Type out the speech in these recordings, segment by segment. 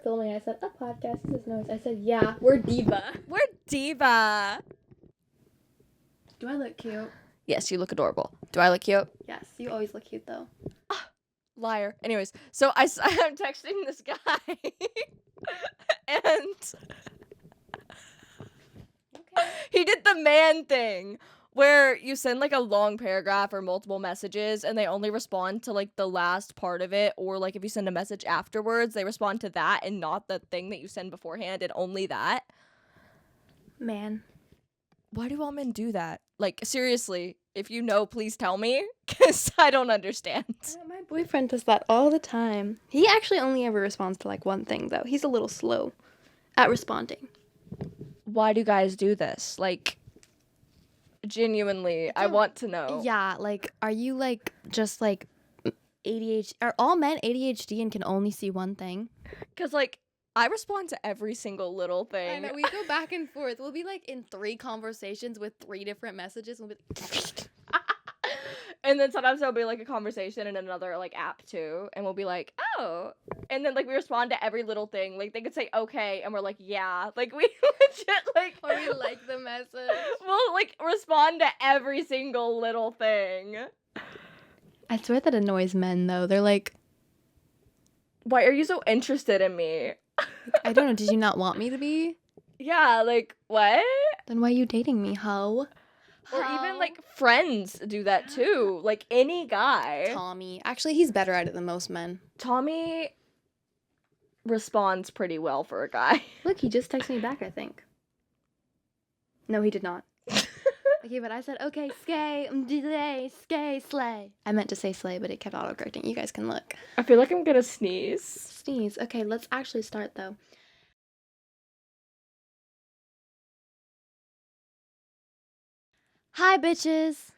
filming. I said, a podcast. He says, no. I said, yeah, we're diva. We're diva. Do I look cute? Yes, you look adorable. Do I look cute? Yes, you always look cute, though. Liar. Anyways, so I'm texting this guy. And he did the man thing where you send like a long paragraph or multiple messages and they only respond to like the last part of it, or like if you send a message afterwards, they respond to that and not the thing that you send beforehand, and only that. Man. Why do all men do that? Like, seriously, if you know, please tell me, because I don't understand. My boyfriend does that all the time. He actually only ever responds to like one thing, though. He's a little slow at responding. Why do guys do this? Like, genuinely, I want to know. Yeah, like, are you like just like ADHD? Are all men ADHD and can only see one thing? Because, like, I respond to every single little thing. I know, we go back and forth. We'll be like in 3 conversations with 3 different messages. We'll be and then sometimes there'll be like a conversation in another like app too, and we'll be like, oh, and then like we respond to every little thing. Like they could say okay, and we're like, yeah, like we legit like, or we like the message. We'll like respond to every single little thing. I swear that annoys men though. They're like, why are you so interested in me? I don't know. Did you not want me to be? Yeah, like, what? Then why are you dating me, ho? Or even, like, friends do that, too. Like, any guy. Tommy. Actually, he's better at it than most men. Tommy responds pretty well for a guy. Look, he just texted me back, I think. No, he did not. Okay, but I said, okay, skay, slay. I meant to say slay, but it kept autocorrecting. You guys can look. I feel like I'm gonna sneeze. Sneeze. Okay, let's actually start, though. Hi, bitches.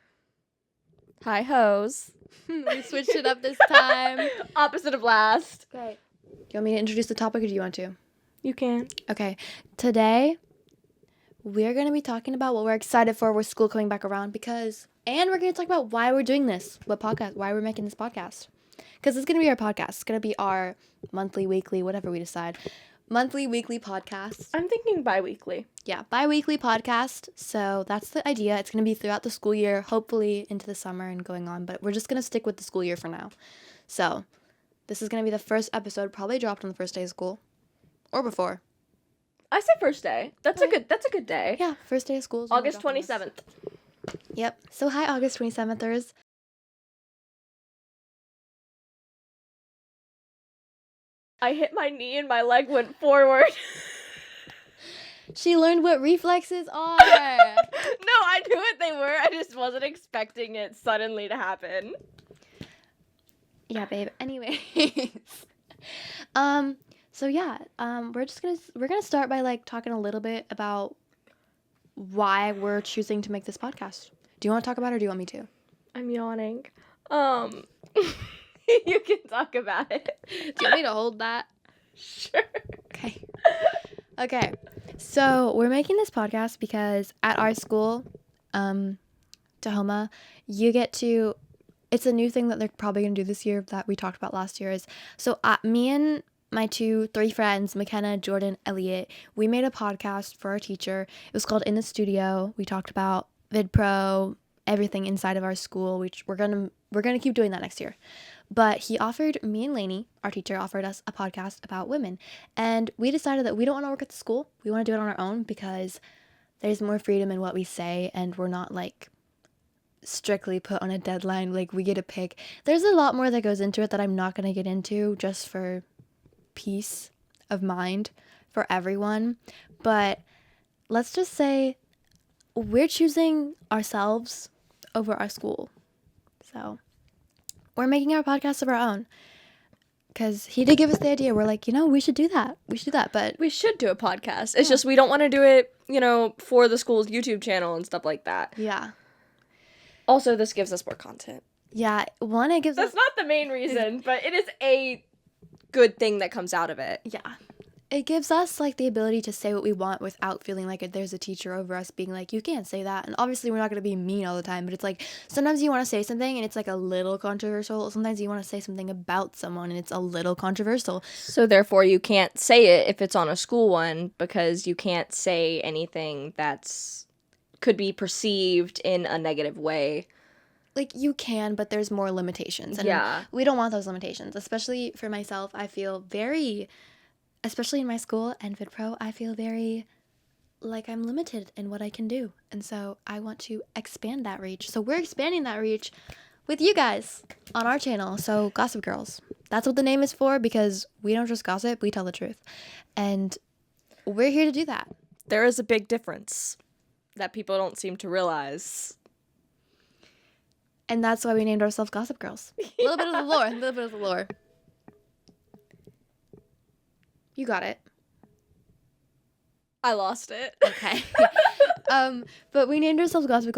Hi, hoes. We switched it up this time. Opposite of last. Okay. Do you want me to introduce the topic, or do you want to? You can. Okay. Today, we're going to be talking about what we're excited for with school coming back around, and we're going to talk about why we're doing this, why we're making this podcast. Because it's going to be our podcast. It's going to be our monthly, weekly, whatever we decide. Monthly, weekly podcast. I'm thinking bi-weekly. Yeah, bi-weekly podcast. So that's the idea. It's going to be throughout the school year, hopefully into the summer and going on. But we're just going to stick with the school year for now. So this is going to be the first episode, probably dropped on the first day of school. Or before. I say first day. That's a good day. Yeah, first day of school. August 27th. Yep. So hi, August 27thers. I hit my knee and my leg went forward. She learned what reflexes are. No, I knew what they were. I just wasn't expecting it suddenly to happen. Yeah, babe. Anyways. So yeah, we're gonna start by like talking a little bit about why we're choosing to make this podcast. Do you want to talk about it, or do you want me to? I'm yawning. You can talk about it. Do you want me to hold that? Sure. Okay. So we're making this podcast because at our school, Tahoma, you get to. It's a new thing that they're probably gonna do this year that we talked about last year. Me and my 3 friends, McKenna, Jordan, Elliot, we made a podcast for our teacher. It was called In the Studio. We talked about VidPro, everything inside of our school. We're gonna keep doing that next year. But he offered, me and Lainey, our teacher, offered us a podcast about women. And we decided that we don't want to work at the school. We want to do it on our own because there's more freedom in what we say, and we're not like strictly put on a deadline. Like, we get to pick. There's a lot more that goes into it that I'm not going to get into, just for peace of mind for everyone. But let's just say we're choosing ourselves over our school. So we're making our podcast of our own. Because he did give us the idea. We're like, we should do that. But we should do a podcast. It's just we don't want to do it, for the school's YouTube channel and stuff like that. Yeah. Also, this gives us more content. Yeah. It gives That's not the main reason, but it is a good thing that comes out of it. Yeah. It gives us like the ability to say what we want without feeling like there's a teacher over us being like, you can't say that. And obviously we're not going to be mean all the time, but it's like sometimes you want to say something and it's like a little controversial. Sometimes you want to say something about someone and it's a little controversial. So therefore you can't say it if it's on a school one, because you can't say anything that's could be perceived in a negative way. Like you can, but there's more limitations. And Yeah. we don't want those limitations, especially for myself. I feel very, especially in my school and VidPro, I feel very like I'm limited in what I can do. And so I want to expand that reach. So we're expanding that reach with you guys on our channel. So Gossip Girls. That's what the name is for, because we don't just gossip, we tell the truth. And we're here to do that. There is a big difference that people don't seem to realize. And that's why we named ourselves Gossip Girls. A little bit of the lore, a little bit of the lore. You got it. I lost it. Okay. But we named ourselves Gossip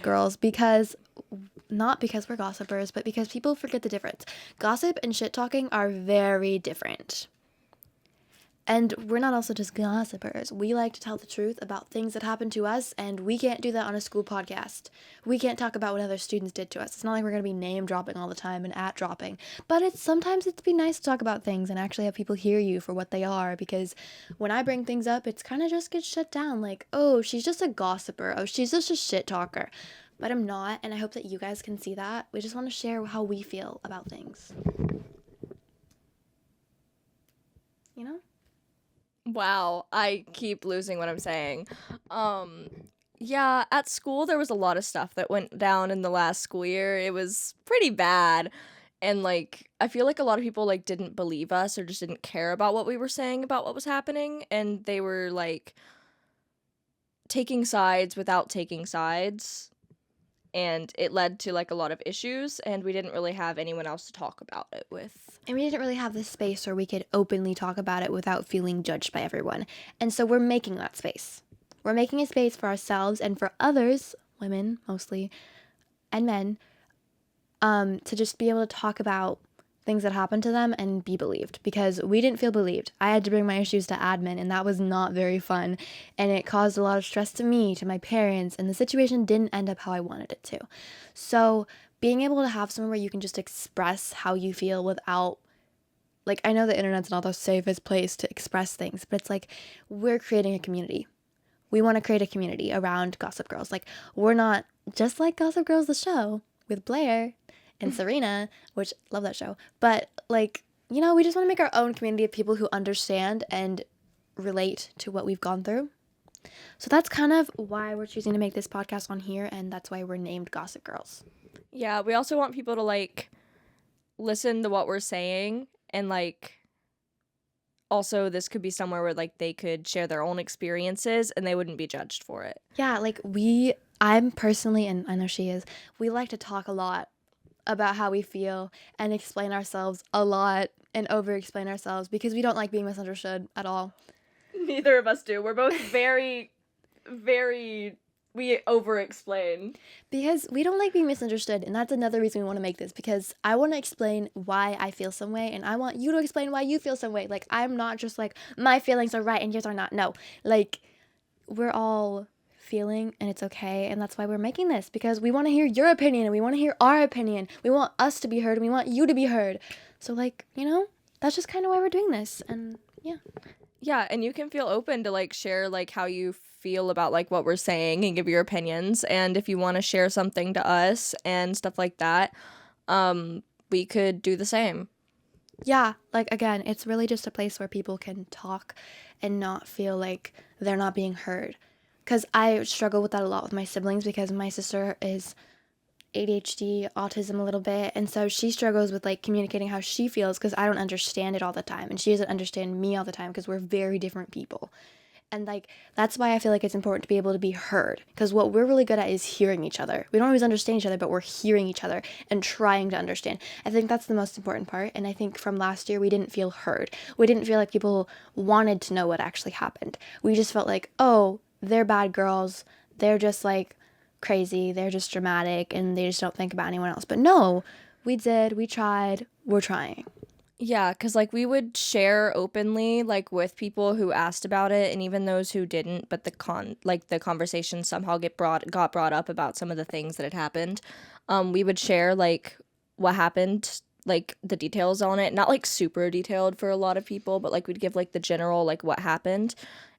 Girls because, not because we're gossipers, but because people forget the difference. Gossip and shit talking are very different. And we're not also just gossipers. We like to tell the truth about things that happen to us, and we can't do that on a school podcast. We can't talk about what other students did to us. It's not like we're going to be name dropping all the time and at dropping. But sometimes it'd be nice to talk about things and actually have people hear you for what they are, because when I bring things up, it's kind of just gets shut down. Like, oh, she's just a gossiper. Oh, she's just a shit talker. But I'm not, and I hope that you guys can see that. We just want to share how we feel about things. You know? Wow, I keep losing what I'm saying. Yeah, at school there was a lot of stuff that went down in the last school year. It was pretty bad. And like I feel like a lot of people like didn't believe us or just didn't care about what we were saying about what was happening, and they were like taking sides without taking sides. And it led to like a lot of issues, and we didn't really have anyone else to talk about it with. And we didn't really have this space where we could openly talk about it without feeling judged by everyone. And so we're making that space. We're making a space for ourselves and for others, women mostly, and men, to just be able to talk about things that happened to them and be believed, because we didn't feel believed. I had to bring my issues to admin, and that was not very fun, and it caused a lot of stress to me, to my parents, and the situation didn't end up how I wanted it to. So being able to have somewhere where you can just express how you feel without, like, I know the internet's not the safest place to express things, but it's like we're creating a community. We want to create a community around Gossip Girls. Like, we're not just like Gossip Girls the show with Blair and Serena, which love that show. But like, you know, we just want to make our own community of people who understand and relate to what we've gone through. So that's kind of why we're choosing to make this podcast on here, and that's why we're named Gossip Girls. Yeah, we also want people to like listen to what we're saying, and like also this could be somewhere where like they could share their own experiences and they wouldn't be judged for it. Yeah, like I'm personally, and I know she is, we like to talk a lot about how we feel and explain ourselves a lot and over explain ourselves, because we don't like being misunderstood at all. Neither of us do. We're both very we over explain. Because we don't like being misunderstood, and that's another reason we want to make this, because I want to explain why I feel some way, and I want you to explain why you feel some way. Like, I'm not just like, my feelings are right and yours are not. No, like, we're all feeling, and it's okay, and that's why we're making this, because we want to hear your opinion, and we want to hear our opinion. We want us to be heard, and we want you to be heard. So, like, you know, that's just kind of why we're doing this, and yeah. Yeah, and you can feel open to like share like how you feel about like what we're saying and give your opinions, and if you want to share something to us and stuff like that, we could do the same. Yeah, like, again, it's really just a place where people can talk and not feel like they're not being heard. Because I struggle with that a lot with my siblings, because my sister is ADHD, autism a little bit, and so she struggles with like communicating how she feels, because I don't understand it all the time, and she doesn't understand me all the time, because we're very different people. And like, that's why I feel like it's important to be able to be heard, because what we're really good at is hearing each other. We don't always understand each other, but we're hearing each other and trying to understand. I think that's the most important part. And I think from last year, we didn't feel heard. We didn't feel like people wanted to know what actually happened. We just felt like, oh, they're bad girls. They're just like crazy. They're just dramatic, and they just don't think about anyone else. But no, we did. We tried. We're trying. Yeah, because like we would share openly like with people who asked about it, and even those who didn't, but the conversation somehow got brought up about some of the things that had happened. We would share like what happened, like the details on it, not like super detailed for a lot of people, but like we'd give like the general like what happened.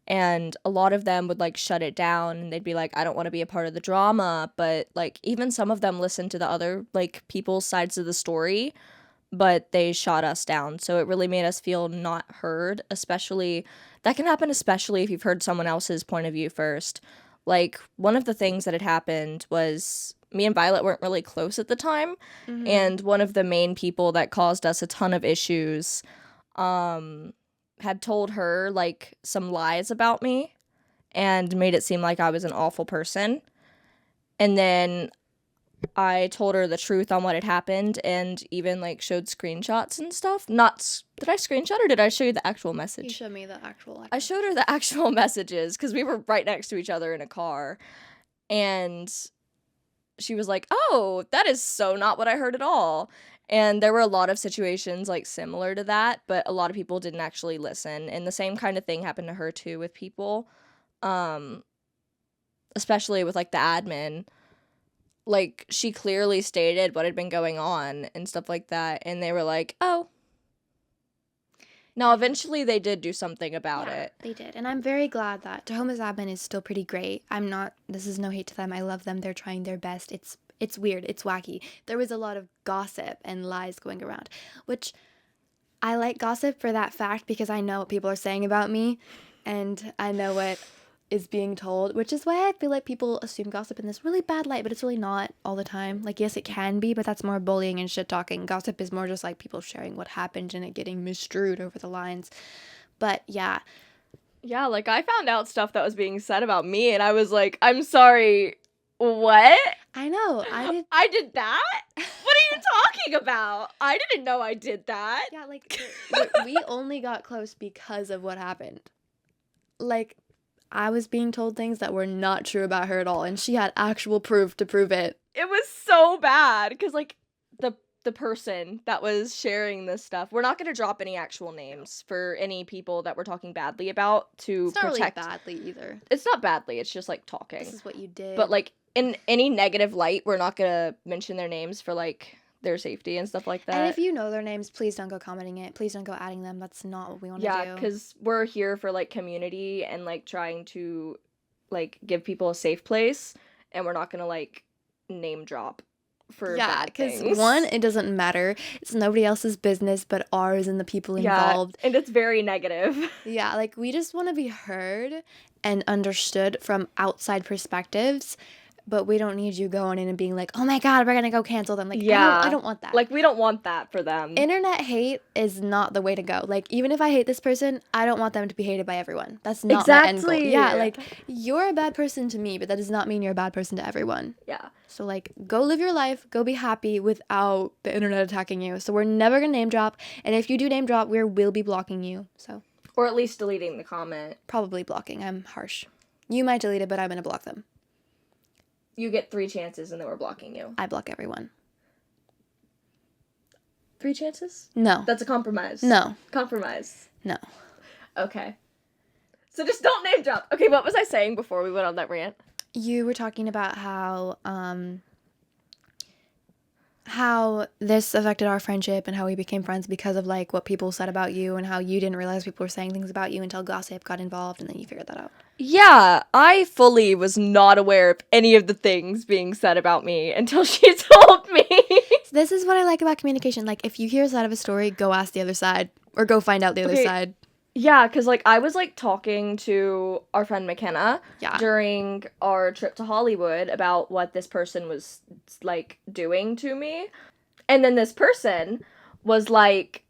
And a lot of them would like shut it down, and they'd be like, I don't want to be a part of the drama. But like even some of them listened to the other like people's sides of the story, but they shot us down. So it really made us feel not heard, especially that can happen, especially if you've heard someone else's point of view first. Like, one of the things that had happened was me and Violet weren't really close at the time, and one of the main people that caused us a ton of issues had told her like some lies about me and made it seem like I was an awful person. And then I told her the truth on what had happened, and even like showed screenshots and stuff. Did I screenshot, or did I show you the actual You message? showed me the actual. I showed her the actual messages because we were right next to each other in a car, and she was like, "Oh, that is so not what I heard at all." And there were a lot of situations like similar to that, but a lot of people didn't actually listen. And the same kind of thing happened to her too with people, um, especially with like the admin. Like, she clearly stated what had been going on and stuff like that, and they were like, oh. Now, eventually they did do something about it. They did. And I'm very glad that Tahoma's admin is still pretty great. This is no hate to them. I love them. They're trying their best. It's weird. It's wacky. There was a lot of gossip and lies going around, which I like gossip for that fact because I know what people are saying about me and I know what is being told, which is why I feel like people assume gossip in this really bad light, but it's really not all the time. Like, yes, it can be, but that's more bullying and shit talking. Gossip is more just like people sharing what happened and it getting misstrued over the lines. But yeah. Yeah, like, I found out stuff that was being said about me, and I was like, I'm sorry, what? I know. I did that? What are you talking about? I didn't know I did that. Yeah, like, we only got close because of what happened. Like, I was being told things that were not true about her at all, and she had actual proof to prove it. It was so bad because like the person that was sharing this stuff, we're not going to drop any actual names for any people that we're talking badly about to It's not protect. really badly either. It's not badly, it's just like talking. This is what you did. But like in any negative light, we're not going to mention their names for like their safety and stuff like that. And if you know their names, please don't go commenting it. Please don't go adding them. That's not what we want to do. Yeah, because we're here for like community and like trying to like give people a safe place, and we're not going to like name drop for bad things. because one, it doesn't matter. It's nobody else's business but ours and the people involved. Yeah, and it's very negative. Yeah, like we just want to be heard and understood from outside perspectives, but we don't need you going in and being like, oh my God, we're gonna go cancel them. Like, Yeah. I don't want that. Like, we don't want that for them. Internet hate is not the way to go. Like, even if I hate this person, I don't want them to be hated by everyone. That's not my end goal. Exactly. Yeah, like, you're a bad person to me, but that does not mean you're a bad person to everyone. Yeah. So, like, go live your life, go be happy without the internet attacking you. So, we're never gonna name drop, and if you do name drop, we'll be blocking you. So, Or at least deleting the comment. probably blocking. I'm harsh. You might delete it, but I'm gonna block them. You get 3 chances and then we're blocking you. I block everyone. 3 chances? No. That's a compromise. No. Compromise. No. Okay. So just don't name drop. Okay, what was I saying before we went on that rant? You were talking about how this affected our friendship and how we became friends because of like what people said about you and how you didn't realize people were saying things about you until gossip got involved and then you figured that out. Yeah, I fully was not aware of any of the things being said about me until she told me. This is what I like about communication. Like, if you hear a side of a story, go ask the other side or go find out the other side. Yeah, because, like, I was, like, talking to our friend McKenna during our trip to Hollywood about what this person was, like, doing to me. And then this person was, like...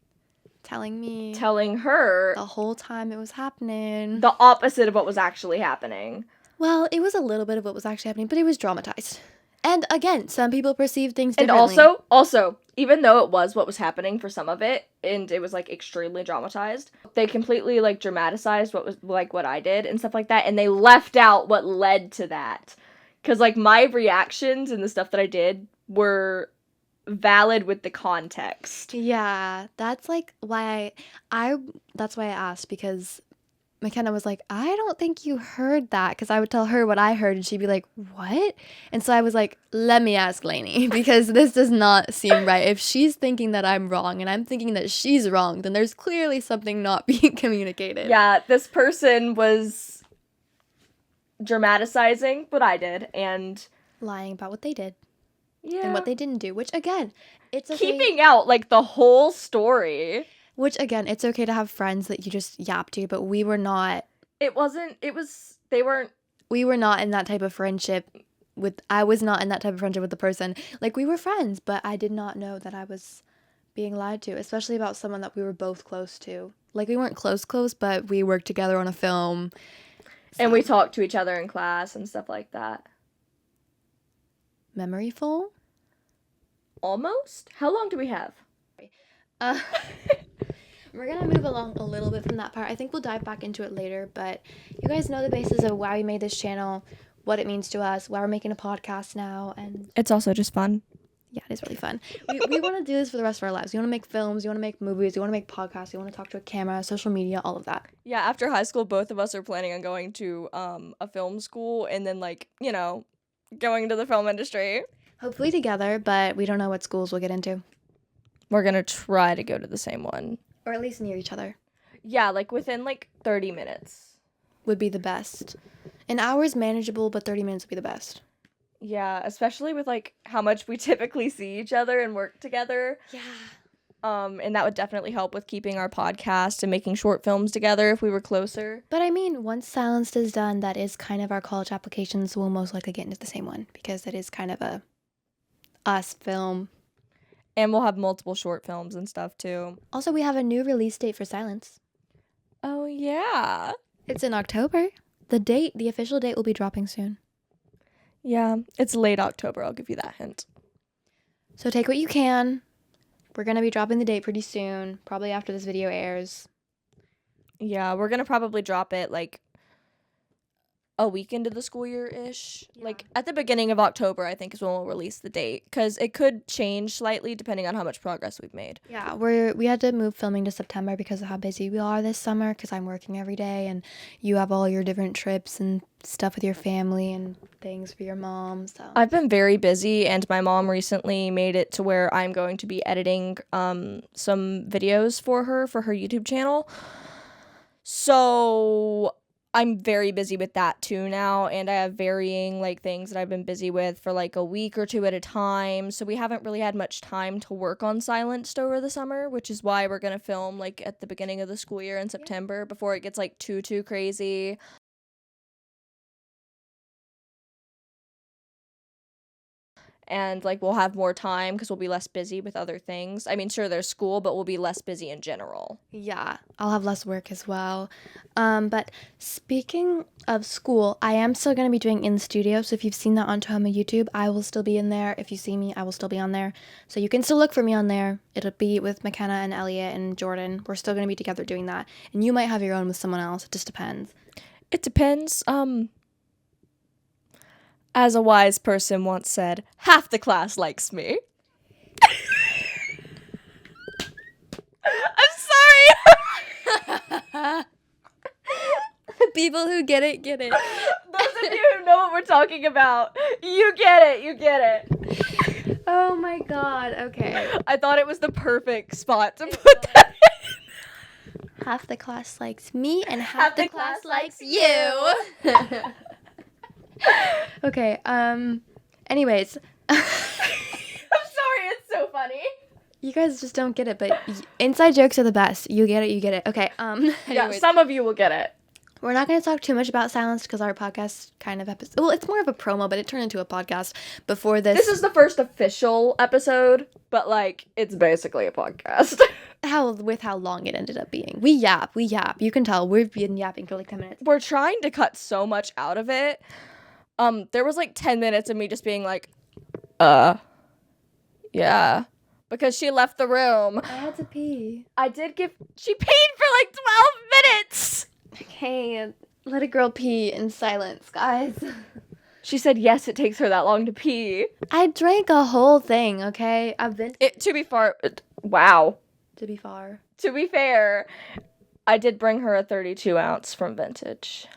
Telling her... The whole time it was happening. The opposite of what was actually happening. Well, it was a little bit of what was actually happening, but it was dramatized. And, again, some people perceive things differently. And also, even though it was what was happening for some of it, and it was, like, extremely dramatized, they completely, like, dramatized what I did and stuff like that, and they left out what led to that. Because, like, my reactions and the stuff that I did were valid with the context. Yeah, that's like why that's why I asked, because McKenna was like, I don't think you heard that, because I would tell her what I heard and she'd be like, what? And so I was like, let me ask Lainey, because this does not seem right. If she's thinking that I'm wrong and I'm thinking that she's wrong, then there's clearly something not being communicated. Yeah, this person was dramatizing what I did and lying about what they did yeah, and what they didn't do, which again, it's okay. keeping out like the whole story. Which again, it's okay to have friends that you just yap to, but we were not. They weren't. We were not in that type of friendship I was not in that type of friendship with the person. Like, we were friends, but I did not know that I was being lied to, especially about someone that we were both close to. Like, we weren't close, but we worked together on a film. And we talked to each other in class and stuff like that. Memory full? Almost? How long do we have? We're going to move along a little bit from that part. I think we'll dive back into it later, but you guys know the basis of why we made this channel, what it means to us, why we're making a podcast now, and it's also just fun. Yeah, it is really fun. We want to do this for the rest of our lives. We want to make films, we want to make movies, we want to make podcasts, we want to talk to a camera, social media, all of that. Yeah, after high school, both of us are planning on going to a film school and then, like, you know, going into the film industry. Hopefully together, but we don't know what schools we'll get into. We're going to try to go to the same one. Or at least near each other. Yeah, like within, like, 30 minutes. Would be the best. An hour is manageable, but 30 minutes would be the best. Yeah, especially with, like, how much we typically see each other and work together. Yeah. And that would definitely help with keeping our podcast and making short films together if we were closer. But I mean, once Silenced is done, that is kind of our college applications. We'll most likely get into the same one, because it is kind of a us film. And we'll have multiple short films and stuff, too. Also, we have a new release date for Silence. Oh, yeah. It's in October. The official date will be dropping soon. Yeah, it's late October. I'll give you that hint. So take what you can. We're going to be dropping the date pretty soon, probably after this video airs. Yeah, we're going to probably drop it, like, a week into the school year-ish. Yeah. Like, at the beginning of October, I think, is when we'll release the date. Because it could change slightly depending on how much progress we've made. Yeah, we had to move filming to September because of how busy we are this summer, because I'm working every day, and you have all your different trips and stuff with your family and things for your mom. So I've been very busy, and my mom recently made it to where I'm going to be editing some videos for her YouTube channel. So I'm very busy with that too now, and I have varying, like, things that I've been busy with for, like, a week or two at a time, so we haven't really had much time to work on Silenced over the summer, which is why we're gonna film, like, at the beginning of the school year in September before it gets, like, too crazy. And, like, we'll have more time because we'll be less busy with other things. I mean, sure, there's school, but we'll be less busy in general. Yeah, I'll have less work as well. But speaking of school, I am still going to be doing in studio. So if you've seen that on Tahoma YouTube, I will still be in there. If you see me, I will still be on there. So you can still look for me on there. It'll be with McKenna and Elliot and Jordan. We're still going to be together doing that. And you might have your own with someone else. It just depends. It depends. As a wise person once said, half the class likes me. I'm sorry. People who get it, get it. Those of you who know what we're talking about, you get it. Oh my god, okay. I thought it was the perfect spot to put that in. Half the class likes me and half the class likes you. Okay, anyways. I'm sorry, it's so funny. You guys just don't get it, but inside jokes are the best. You get it. Okay, yeah, some of you will get it. We're not going to talk too much about Silence because our podcast kind of episode. Well, it's more of a promo, but it turned into a podcast before this. This is the first official episode, but, like, it's basically a podcast. With how long it ended up being. We yap. You can tell we've been yapping for like 10 minutes. We're trying to cut so much out of it. There was like 10 minutes of me just being like, yeah. Because she left the room. I had to pee. She peed for like 12 minutes. Okay, let a girl pee in silence, guys. She said yes, it takes her that long to pee. I drank a whole thing, okay? I've been To be far, wow. to be far. To be fair, I did bring her a 32 ounce from Vintage.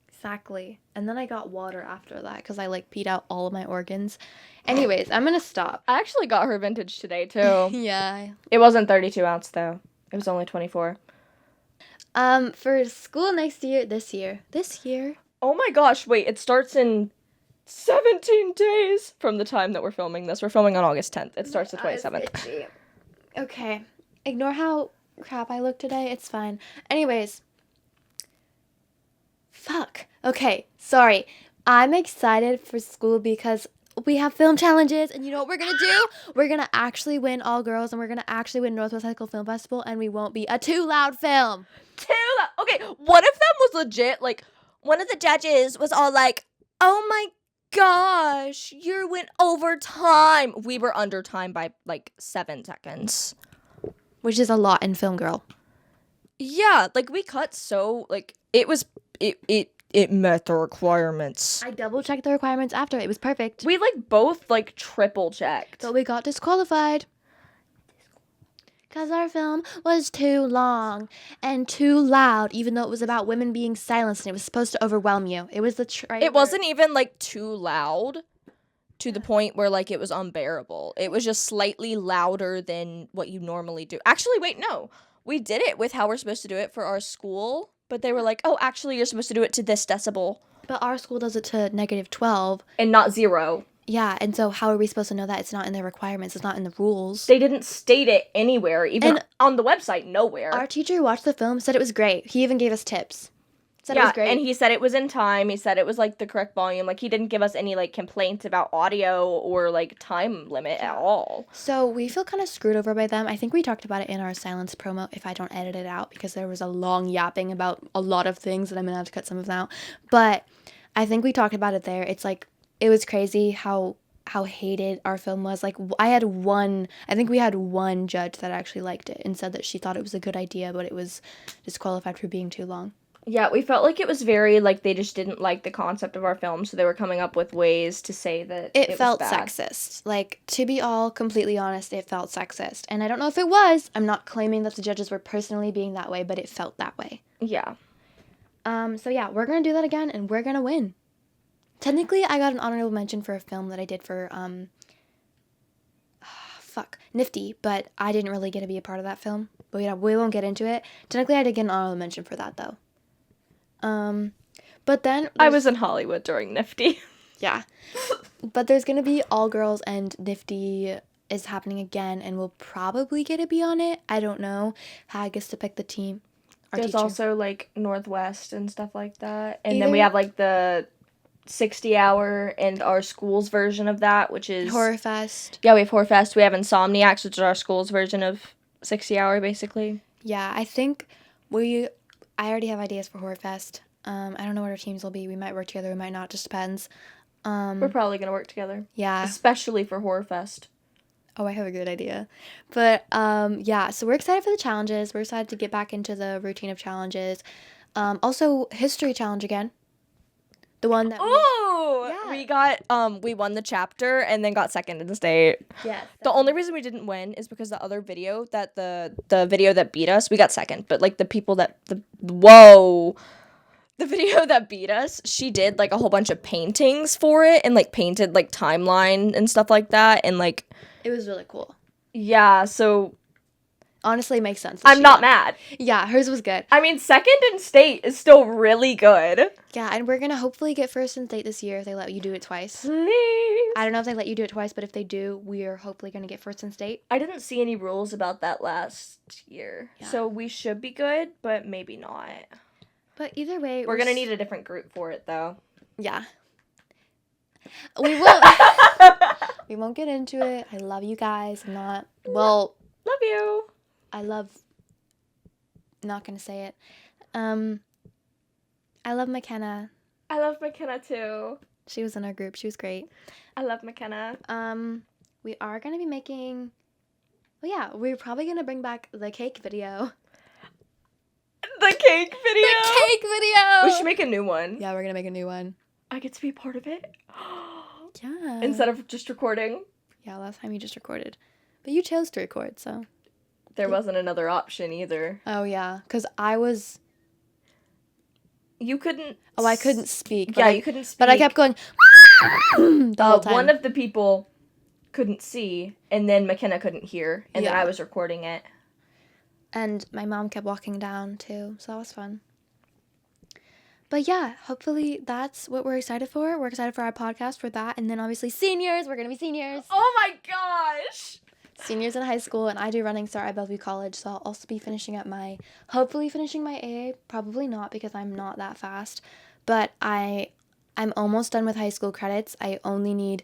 Exactly. And then I got water after that because I like peed out all of my organs. Anyways, I'm gonna stop. I actually got her Vintage today too. Yeah. It wasn't 32 ounce though. It was only 24. For school this year. Oh my gosh, wait, it starts in 17 days from the time that we're filming this. We're filming on August 10th. It starts the 27th. Okay. Ignore how crap I look today. It's fine. Anyways. Fuck. Okay. Sorry. I'm excited for school because we have film challenges, and you know what we're gonna do? We're gonna actually win all girls, and we're gonna actually win Northwest High School Film Festival, and we won't be a too loud film. Okay, one of them was legit, like, one of the judges was all like, oh my gosh, you went over time. We were under time by, like, 7 seconds. Which is a lot in film, girl. Yeah, like, we cut so, like, it met the requirements. I double checked the requirements after. It was perfect. We, like, both, like, triple checked. But we got disqualified. Because our film was too long and too loud, even though it was about women being silenced and it was supposed to overwhelm you. It was the trailer. It wasn't even, like, too loud to the point where, like, it was unbearable. It was just slightly louder than what you normally do. Actually, wait, no. We did it with how we're supposed to do it for our school, but they were like, oh, actually, you're supposed to do it to this decibel. But our school does it to -12. And not 0. Yeah, and so how are we supposed to know that? It's not in their requirements. It's not in the rules. They didn't state it anywhere, even on the website, nowhere. Our teacher watched the film, said it was great. He even gave us tips. Said it was great. And he said it was in time. He said it was, like, the correct volume. Like, he didn't give us any, like, complaints about audio or, like, time limit at all. So we feel kind of screwed over by them. I think we talked about it in our silence promo, if I don't edit it out, because there was a long yapping about a lot of things that I'm going to have to cut some of them out. But I think we talked about it there. It's, like, it was crazy how hated our film was. Like, I think we had one judge that actually liked it and said that she thought it was a good idea, but it was disqualified for being too long. Yeah, we felt like it was very, like, they just didn't like the concept of our film, so they were coming up with ways to say that it felt was bad. sexist. Like, to be all completely honest, it felt sexist. And I don't know if it was. I'm not claiming that the judges were personally being that way, but it felt that way. Yeah. So yeah, we're gonna do that again, and we're gonna win. Technically, I got an honorable mention for a film that I did for, Nifty, but I didn't really get to be a part of that film. But yeah, we won't get into it. Technically, I did get an honorable mention for that, though. But then... I was in Hollywood during Nifty. Yeah. But there's gonna be All Girls, and Nifty is happening again, and we'll probably get to be on it. I don't know. Hag gets to pick the team. There's also, like, Northwest and stuff like that. And then we have, like, the 60-hour and our school's version of that, which is... Horror Fest. Yeah, we have Horror Fest. We have Insomniacs, which is our school's version of 60-hour, basically. Yeah, I think I already have ideas for Horror Fest. I don't know what our teams will be. We might work together, we might not. Just depends. We're probably going to work together. Yeah. Especially for Horror Fest. Oh, I have a good idea. But, yeah, so we're excited for the challenges. We're excited to get back into the routine of challenges. Also, History Challenge again. The one that we won the chapter and then got second in the state. Yes. The only reason we didn't win is because the other video the video that beat us, we got second. But, like, the video that beat us, she did, like, a whole bunch of paintings for it and, like, painted, like, timeline and stuff like that. And, like... It was really cool. Yeah, so... Honestly, it makes sense. I'm not mad. Yeah, hers was good. I mean, second in state is still really good. Yeah, and we're going to hopefully get first in state this year if they let you do it twice. Please. I don't know if they let you do it twice, but if they do, we are hopefully going to get first in state. I didn't see any rules about that last year. Yeah. So we should be good, but maybe not. But either way... We're going to need a different group for it, though. Yeah. We won't... We won't get into it. I love you guys. I'm not... Well... Love you. I love... Not gonna say it. I love McKenna. I love McKenna, too. She was in our group. She was great. I love McKenna. We are gonna be making... Well, yeah, we're probably gonna bring back the cake video. The cake video? The cake video! We should make a new one. Yeah, we're gonna make a new one. I get to be a part of it. Yeah. Instead of just recording. Yeah, last time you just recorded. But you chose to record, so. There wasn't another option either. Oh, yeah. Because I was. You couldn't. Oh, I couldn't speak. Yeah, you couldn't speak. But I kept going. The whole time. One of the people couldn't see, and then McKenna couldn't hear, and then I was recording it. And my mom kept walking down, too, so that was fun. But yeah, hopefully that's what we're excited for. We're excited for our podcast for that. And then obviously seniors. We're going to be seniors. Oh my gosh! Seniors in high school, and I do running start at Bellevue College, so I'll also be hopefully finishing my AA. Probably not because I'm not that fast. But I'm almost done with high school credits. I only need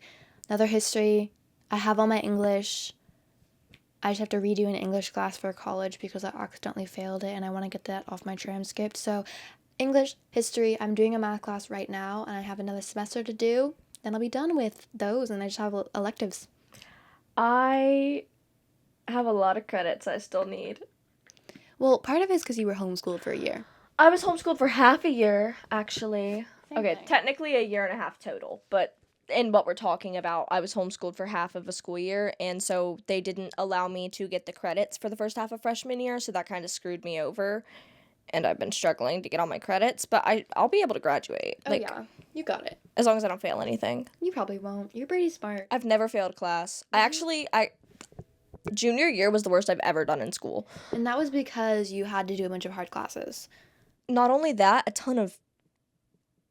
another history. I have all my English. I just have to redo an English class for college because I accidentally failed it, and I want to get that off my transcript. So English, history, I'm doing a math class right now, and I have another semester to do. Then I'll be done with those, and I just have electives. I have a lot of credits I still need. Well, part of it is because you were homeschooled for a year. I was homeschooled for half a year, actually. Same thing. Technically a year and a half total, but in what we're talking about, I was homeschooled for half of a school year, and so they didn't allow me to get the credits for the first half of freshman year, so that kind of screwed me over, and I've been struggling to get all my credits, but I'll be able to graduate. Oh, yeah. You got it. As long as I don't fail anything. You probably won't. You're pretty smart. I've never failed a class. Junior year was the worst I've ever done in school. And that was because you had to do a bunch of hard classes. Not only that, a ton of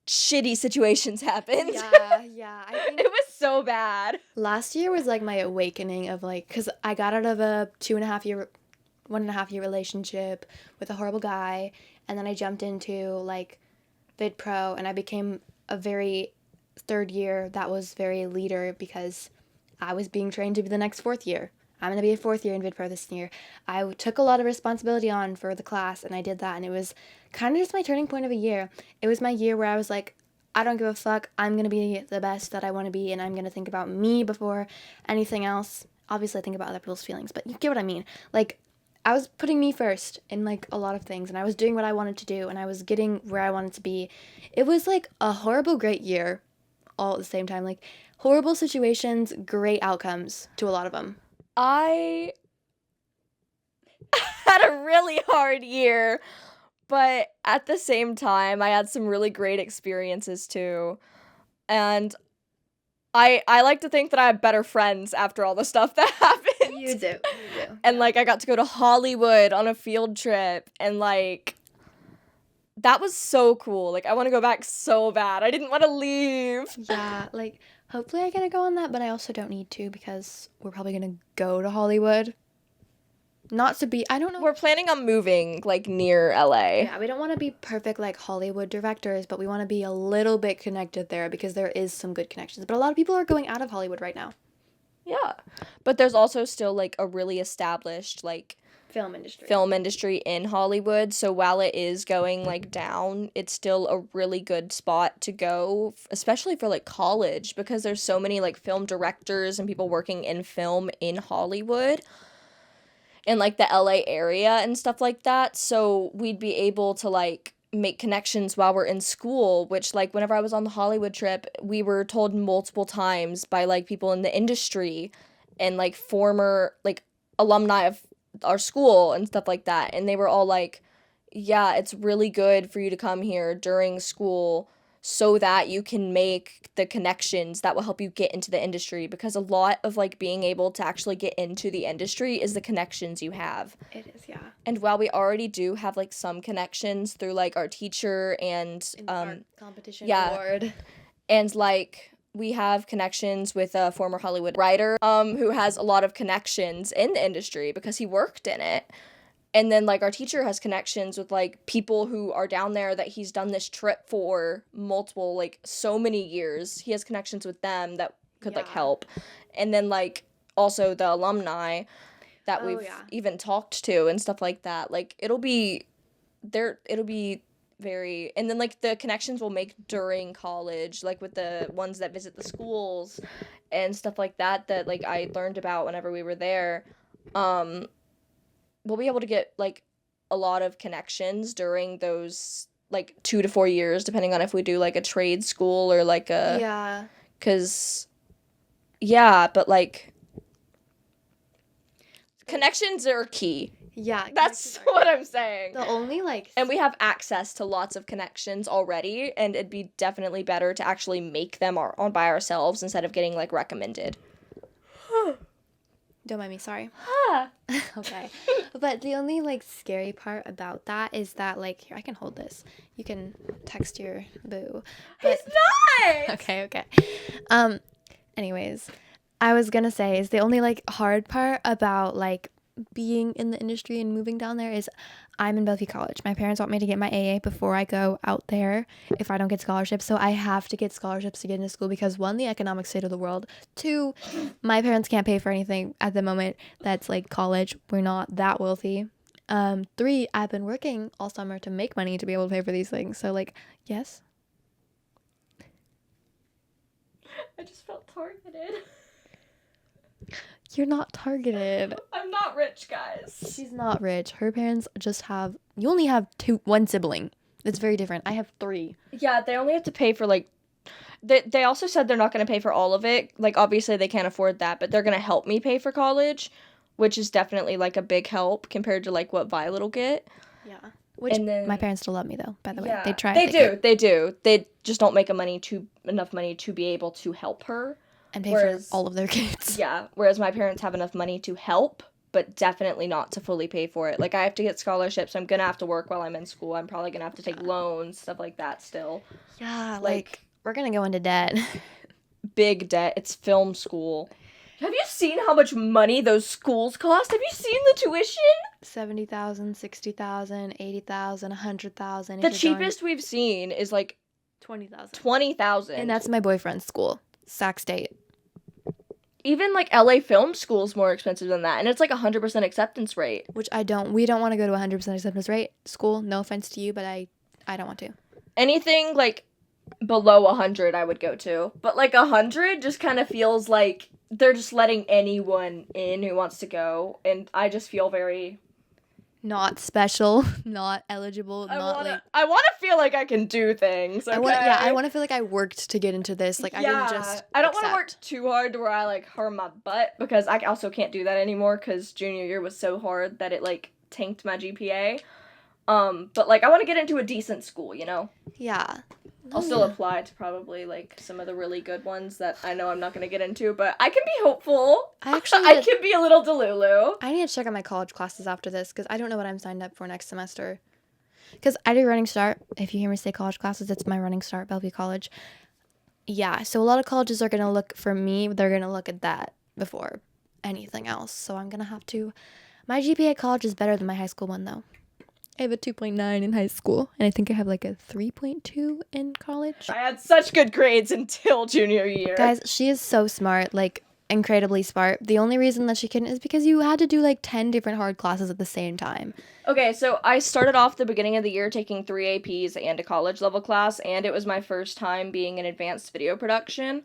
shitty situations happened. Yeah. I think It was so bad. last year was like my awakening of like, because I got out of a 1.5 year relationship with a horrible guy, and then I jumped into like Vid Pro, and I became a very third year that was very leader because I was being trained to be the next fourth year. I'm going to be a fourth year in Vid Pro this year. I took a lot of responsibility on for the class, and I did that, and it was kind of just my turning point of a year. It was my year where I was like, I don't give a fuck. I'm going to be the best that I want to be, and I'm going to think about me before anything else. Obviously, I think about other people's feelings, but you get what I mean. Like, I was putting me first in, like, a lot of things, and I was doing what I wanted to do, and I was getting where I wanted to be. It was, like, a horrible, great year all at the same time. Like, horrible situations, great outcomes to a lot of them. I had a really hard year, but at the same time, I had some really great experiences too. And I like to think that I have better friends after all the stuff that happened. You do. And like I got to go to Hollywood on a field trip, and like that was so cool. Like I want to go back so bad. I didn't want to leave. Yeah, like, hopefully I get to go on that, but I also don't need to because we're probably going to go to Hollywood. Not to be, I don't know. We're planning on moving like near LA. Yeah, we don't want to be perfect like Hollywood directors, but we want to be a little bit connected there because there is some good connections. But a lot of people are going out of Hollywood right now. Yeah. But there's also still like a really established like Film industry. film industry in Hollywood. So while it is going like down, it's still a really good spot to go, especially for like college, because there's so many like film directors and people working in film in Hollywood in like the LA area and stuff like that. So we'd be able to like make connections while we're in school, which like whenever I was on the Hollywood trip, we were told multiple times by like people in the industry and like former like alumni of our school and stuff like that, and they were all like, yeah, it's really good for you to come here during school so that you can make the connections that will help you get into the industry, because a lot of like being able to actually get into the industry is the connections you have. It is, yeah. And while we already do have like some connections through like our teacher and Our competition yeah. award. And like we have connections with a former Hollywood writer who has a lot of connections in the industry because he worked in it. And then like our teacher has connections with like people who are down there that he's done this trip for multiple like so many years. He has connections with them that could like help. And then like also the alumni that we've even talked to and stuff like that. Like it'll be very, and then like the connections we'll make during college, like with the ones that visit the schools and stuff like that like I learned about whenever we were there. We'll be able to get like a lot of connections during those like 2 to 4 years, depending on if we do like a trade school or like a Yeah. because yeah, but like connections are key. Yeah. That's connections are what I'm saying. the only like And we have access to lots of connections already, and it'd be definitely better to actually make them on by ourselves instead of getting like recommended. Don't mind me, sorry. Huh. Okay. But the only like scary part about that is that like here I can hold this. You can text your boo. But He's not. okay. Anyways, I was gonna say is the only like hard part about like being in the industry and moving down there is I'm in Bellevue College. My parents want me to get my AA before I go out there if I don't get scholarships. So I have to get scholarships to get into school because one, the economic state of the world. Two, my parents can't pay for anything at the moment that's like college. We're not that wealthy. Three, I've been working all summer to make money to be able to pay for these things. So like, yes. I just felt targeted. You're not targeted. I'm not rich, guys. She's not rich. Her parents just have. You only have one sibling. It's very different. I have 3. Yeah, they only have to pay for like. They also said they're not going to pay for all of it. Like obviously they can't afford that, but they're going to help me pay for college, which is definitely like a big help compared to like what Violet will get. Yeah. Which And then, my parents still love me though. By the way, yeah, they try. They do. They just don't make enough money to be able to help her. And pay for all of their kids. Yeah, whereas my parents have enough money to help, but definitely not to fully pay for it. Like, I have to get scholarships. I'm going to have to work while I'm in school. I'm probably going to have to take loans, stuff like that still. Yeah, like we're going to go into debt. Big debt. It's film school. Have you seen how much money those schools cost? Have you seen the tuition? 70,000, 60,000, 80,000, 100,000. The cheapest we've seen is like 20,000. 20,000. And that's my boyfriend's school, Sac State. Even like LA film school is more expensive than that, and it's like 100% acceptance rate. Which we don't want to go to 100% acceptance rate school. No offense to you, but I don't want to. Anything like below 100 I would go to. But like 100 just kind of feels like they're just letting anyone in who wants to go, and I just feel very not special, not eligible, I want to feel like I can do things. Okay? I want to feel like I worked to get into this. Like I didn't just. I don't want to work too hard to where I like harm my butt, because I also can't do that anymore because junior year was so hard that it like tanked my GPA. But like I want to get into a decent school, you know. Yeah. I'll still apply to probably like some of the really good ones that I know I'm not going to get into, but I can be hopeful. I can be a little delulu. I need to check out my college classes after this because I don't know what I'm signed up for next semester. Because I do Running Start. If you hear me say college classes, it's my Running Start, Bellevue College. Yeah, so a lot of colleges are going to look, for me, they're going to look at that before anything else. So I'm going to have to. My GPA at college is better than my high school one, though. I have a 2.9 in high school, and I think I have like a 3.2 in college. I had such good grades until junior year. Guys, she is so smart, like incredibly smart. The only reason that she couldn't is because you had to do like 10 different hard classes at the same time. Okay, so I started off the beginning of the year taking 3 APs and a college level class, and it was my first time being in advanced video production.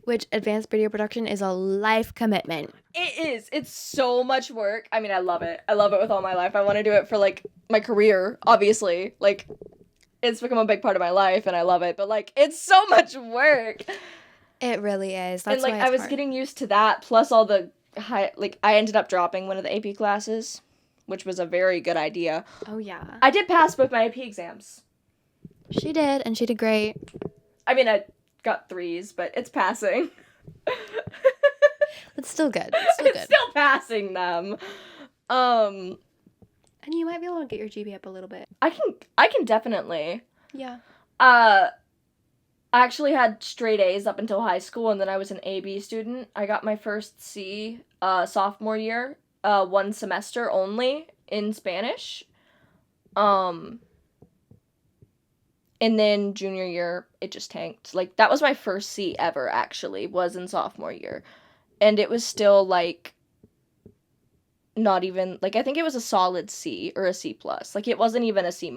Which advanced video production is a life commitment. It is. It's so much work. I mean, I love it. I love it with all my life. I want to do it for, like, my career, obviously. Like, it's become a big part of my life, and I love it. But, like, it's so much work. It really is. That's and, like, I was getting used to that, plus all the I ended up dropping one of the AP classes, which was a very good idea. Oh, yeah. I did pass both my AP exams. She did, and she did great. I mean, I got 3s, but it's passing. It's still good. It's still passing them. And you might be able to get your GPA up a little bit. I can definitely. Yeah. I actually had straight A's up until high school, and then I was an AB student. I got my first C sophomore year, 1 semester only in Spanish. And then junior year, it just tanked. Like, that was my first C ever, actually, was in sophomore year. And it was still, like, not even, like, I think it was a solid C or a C+. Like, it wasn't even a C-.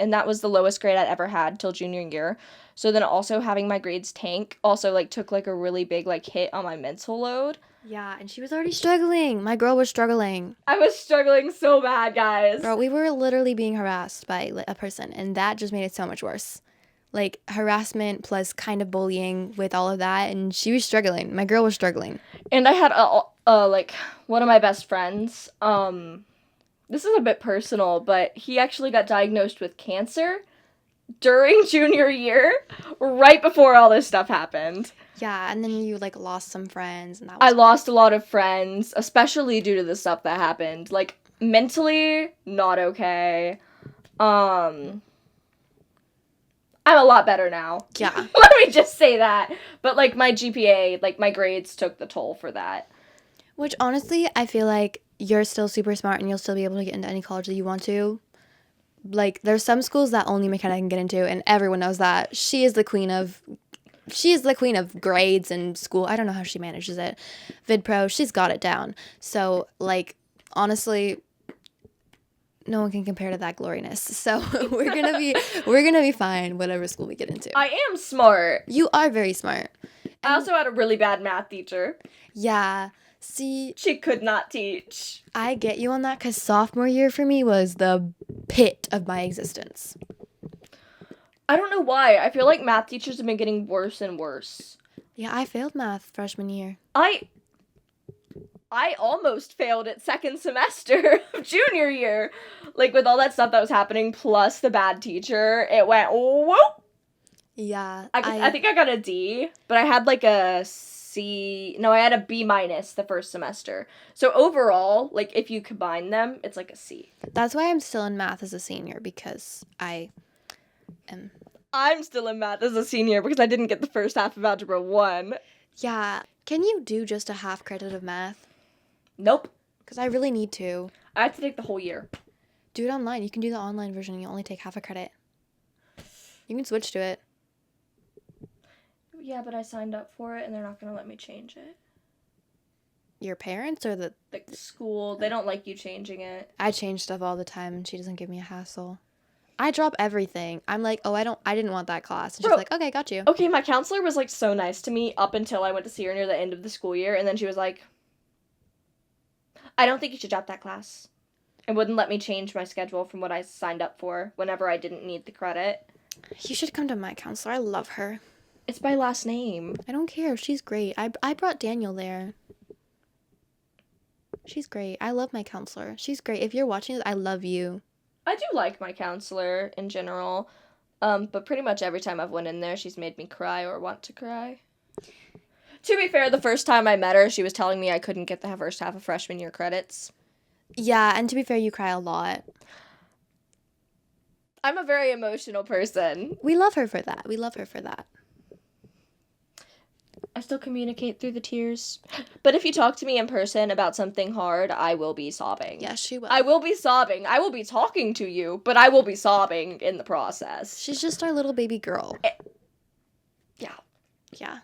And that was the lowest grade I'd ever had till junior year. So then also having my grades tank also, like, took, like, a really big, like, hit on my mental load. Yeah, and she was already struggling. My girl was struggling. I was struggling so bad, guys. Bro, we were literally being harassed by a person, and that just made it so much worse. Like, harassment plus kind of bullying with all of that, and she was struggling. My girl was struggling. And I had like one of my best friends. This is a bit personal, but he actually got diagnosed with cancer during junior year, right before all this stuff happened. Yeah, and then you, like, lost some friends, and that I was lost a lot of friends, especially due to the stuff that happened. Like, mentally, not okay. I'm a lot better now. Yeah. Let me just say that. But, like, my GPA, like, my grades took the toll for that. Which, honestly, I feel like you're still super smart and you'll still be able to get into any college that you want to. Like, there's some schools that only McKenna can get into, and everyone knows that. She is the queen of grades and school. I don't know how she manages it. VidPro, she's got it down. So, like, honestly, no one can compare to that gloriness. So we're gonna be fine whatever school we get into. I am smart. You are very smart. I also had a really bad math teacher. Yeah. See, She could not teach. I get you on that because sophomore year for me was the pit of my existence. I don't know why. I feel like math teachers have been getting worse and worse. Yeah, I failed math freshman year. I almost failed it second semester of junior year. Like, with all that stuff that was happening, plus the bad teacher, it went whoop. Yeah. I think I got a D, but I had like a C. No, I had a B minus the first semester. So overall, like, if you combine them, it's like a C. That's why I'm still in math as a senior, because I am. I'm still in math as a senior because I didn't get the first half of Algebra 1. Yeah. Can you do just a half credit of math? Nope. Because I really need to. I had to take the whole year. Do it online. You can do the online version and you only take half a credit. You can switch to it. Yeah, but I signed up for it and they're not going to let me change it. Your parents or the school, they don't like you changing it. I change stuff all the time and she doesn't give me a hassle. I drop everything. I'm like, oh, I didn't want that class. And she's like, okay, got you. Okay, my counselor was like so nice to me up until I went to see her near the end of the school year, and then she was like, I don't think you should drop that class. And wouldn't let me change my schedule from what I signed up for whenever I didn't need the credit. You should come to my counselor. I love her. It's my last name. I don't care. She's great. I brought Daniel there. She's great. I love my counselor. She's great. If you're watching this, I love you. I do like my counselor in general. But pretty much every time I've went in there, she's made me cry or want to cry. To be fair, the first time I met her, she was telling me I couldn't get the first half of freshman year credits. Yeah, and to be fair, you cry a lot. I'm a very emotional person. We love her for that. I still communicate through the tears. But if you talk to me in person about something hard, I will be sobbing. Yes, she will. I will be sobbing. I will be talking to you, but I will be sobbing in the process. She's just our little baby girl. Yeah. Yeah.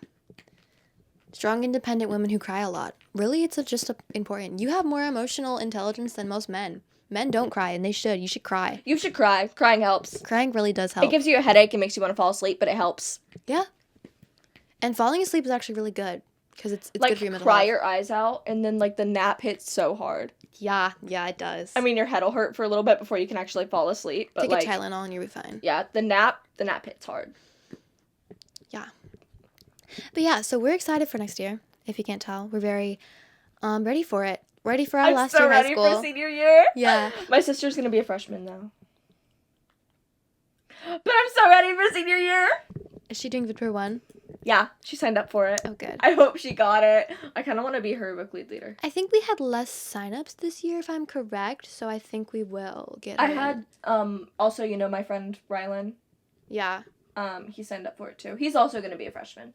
Strong, independent women who cry a lot. Really, it's just important. You have more emotional intelligence than most men. Men don't cry, and they should. You should cry. You should cry. Crying helps. Crying really does help. It gives you a headache and makes you want to fall asleep, but it helps. Yeah. And falling asleep is actually really good because it's like, good for your mental cry health. your eyes out, and then like the nap hits so hard. Yeah, it does. I mean, your head will hurt for a little bit before you can actually fall asleep. But take like, a Tylenol and you'll be fine. Yeah, the nap hits hard. Yeah. But yeah, so we're excited for next year. If you can't tell, we're very ready for it. Ready for our last year of high school. I'm so ready for senior year. Yeah. My sister's gonna be a freshman though. But I'm so ready for senior year. Is she doing VidPro 1? Yeah, she signed up for it. Oh, good. I hope she got it. I kind of want to be her book leader. I think we had less signups this year, if I'm correct. So I think we will get. I had also, my friend Rylan. Yeah. He signed up for it too. He's also gonna be a freshman.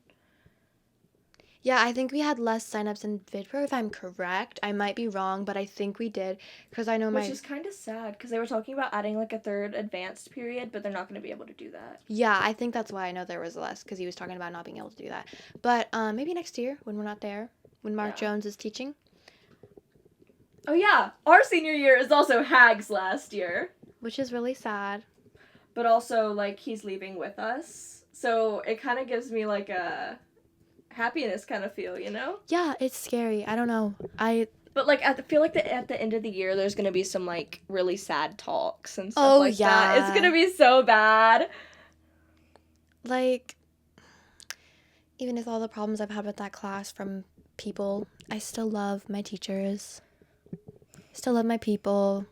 Yeah, I think we had less signups in VidPro, if I'm correct. I might be wrong, but I think we did, because I know Which is kind of sad, because they were talking about adding, like, a third advanced period, but they're not going to be able to do that. Yeah, I think that's why I know there was less, because he was talking about not being able to do that. But maybe next year, when we're not there, when Mark Jones is teaching. Oh, yeah. Our senior year is also Hags last year. Which is really sad. But also, like, he's leaving with us. So it kind of gives me, like, a happiness kind of feel, you know? Yeah, it's scary. I don't know. But like I feel like at the end of the year there's gonna be some like really sad talks and stuff Oh, like that. It's yeah. gonna be so bad. Like, even with all the problems I've had with that class from people, I still love my teachers. Still love my people.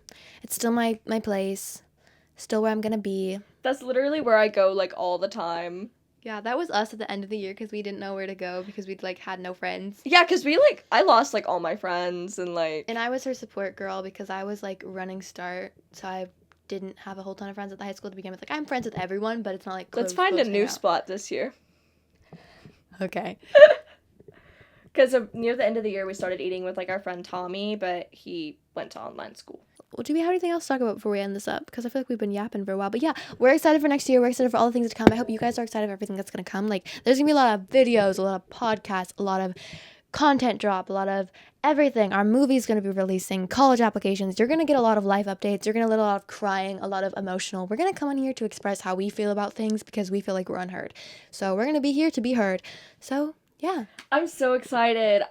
It's still my place. Still where I'm gonna be. That's literally where I go like all the time. Yeah, that was us at the end of the year because we didn't know where to go because we'd like had no friends. Yeah, cause I lost like all my friends and like. And I was her support girl because I was like running start, so I didn't have a whole ton of friends at the high school to begin with. Like I'm friends with everyone, but it's not like Let's close, find a close new hangout. spot this year. Okay. Because near the end of the year, we started eating with like our friend Tommy, but he went to online school. Well, do we have anything else to talk about before we end this up? Because I feel like we've been yapping for a while. But yeah, we're excited for next year. We're excited for all the things to come. I hope you guys are excited for everything that's going to come. Like, there's going to be a lot of videos, a lot of podcasts, a lot of content drop, a lot of everything. Our movie's going to be releasing, college applications. You're going to get a lot of life updates. You're going to get a lot of crying, a lot of emotional. We're going to come on here to express how we feel about things because we feel like we're unheard. So we're going to be here to be heard. So yeah. I'm so excited.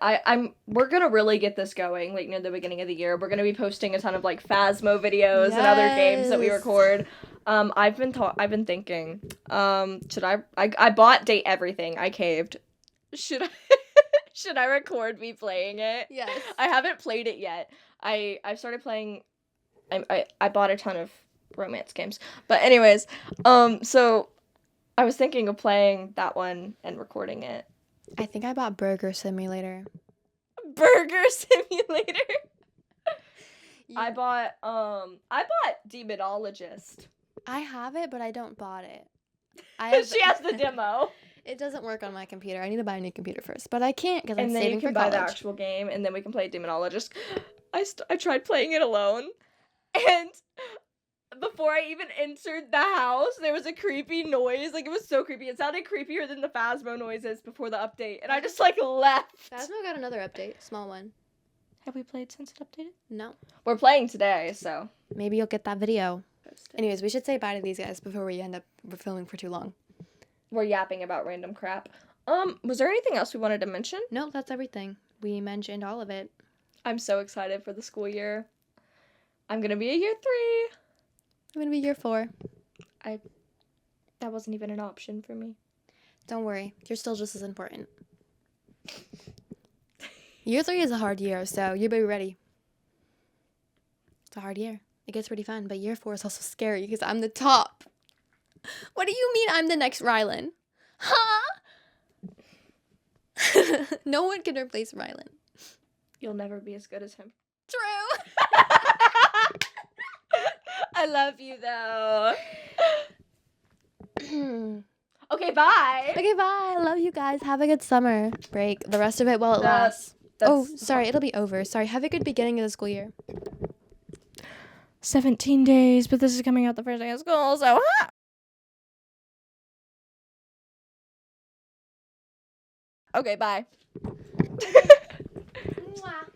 We're gonna really get this going like near the beginning of the year. We're gonna be posting a ton of like Phasmo videos and other games that we Yes. record. I've been thinking, should I bought Date Everything. I caved. Should I should I record me playing it? Yes. I haven't played it yet. I've started playing. I bought a ton of romance games, but anyways, so I was thinking of playing that one and recording it. I think I bought Burger Simulator. Burger Simulator. Yeah. I bought Demonologist. I have it, but I don't bought it. She has the demo. It doesn't work on my computer. I need to buy a new computer first, but I can't because I'm And then saving you can for buy college. the actual game, and then we can play Demonologist. I tried playing it alone, and before I even entered the house, there was a creepy noise. Like, it was so creepy. It sounded creepier than the Phasmo noises before the update, and I just like left. Phasmo got another update, small one. Have we played since it updated? No. We're playing today, so. Maybe you'll get that video. Anyways, we should say bye to these guys before we end up filming for too long. We're yapping about random crap. Was there anything else we wanted to mention? No, that's everything. We mentioned all of it. I'm so excited for the school year. I'm gonna be a year 3. I'm gonna be year 4. That wasn't even an option for me. Don't worry, you're still just as important. Year 3 is a hard year, so you better be ready. It's a hard year. It gets pretty fun, but year 4 is also scary because I'm the top. What do you mean I'm the next Rylan? Huh? No one can replace Rylan. You'll never be as good as him. True. I love you though. Okay, bye. Okay, bye. I love you guys. Have a good summer break. The rest of it while it lasts. Oh, sorry. It'll be over. Sorry. Have a good beginning of the school year. 17 days, but this is coming out the first day of school, so. Okay, bye. Mwah.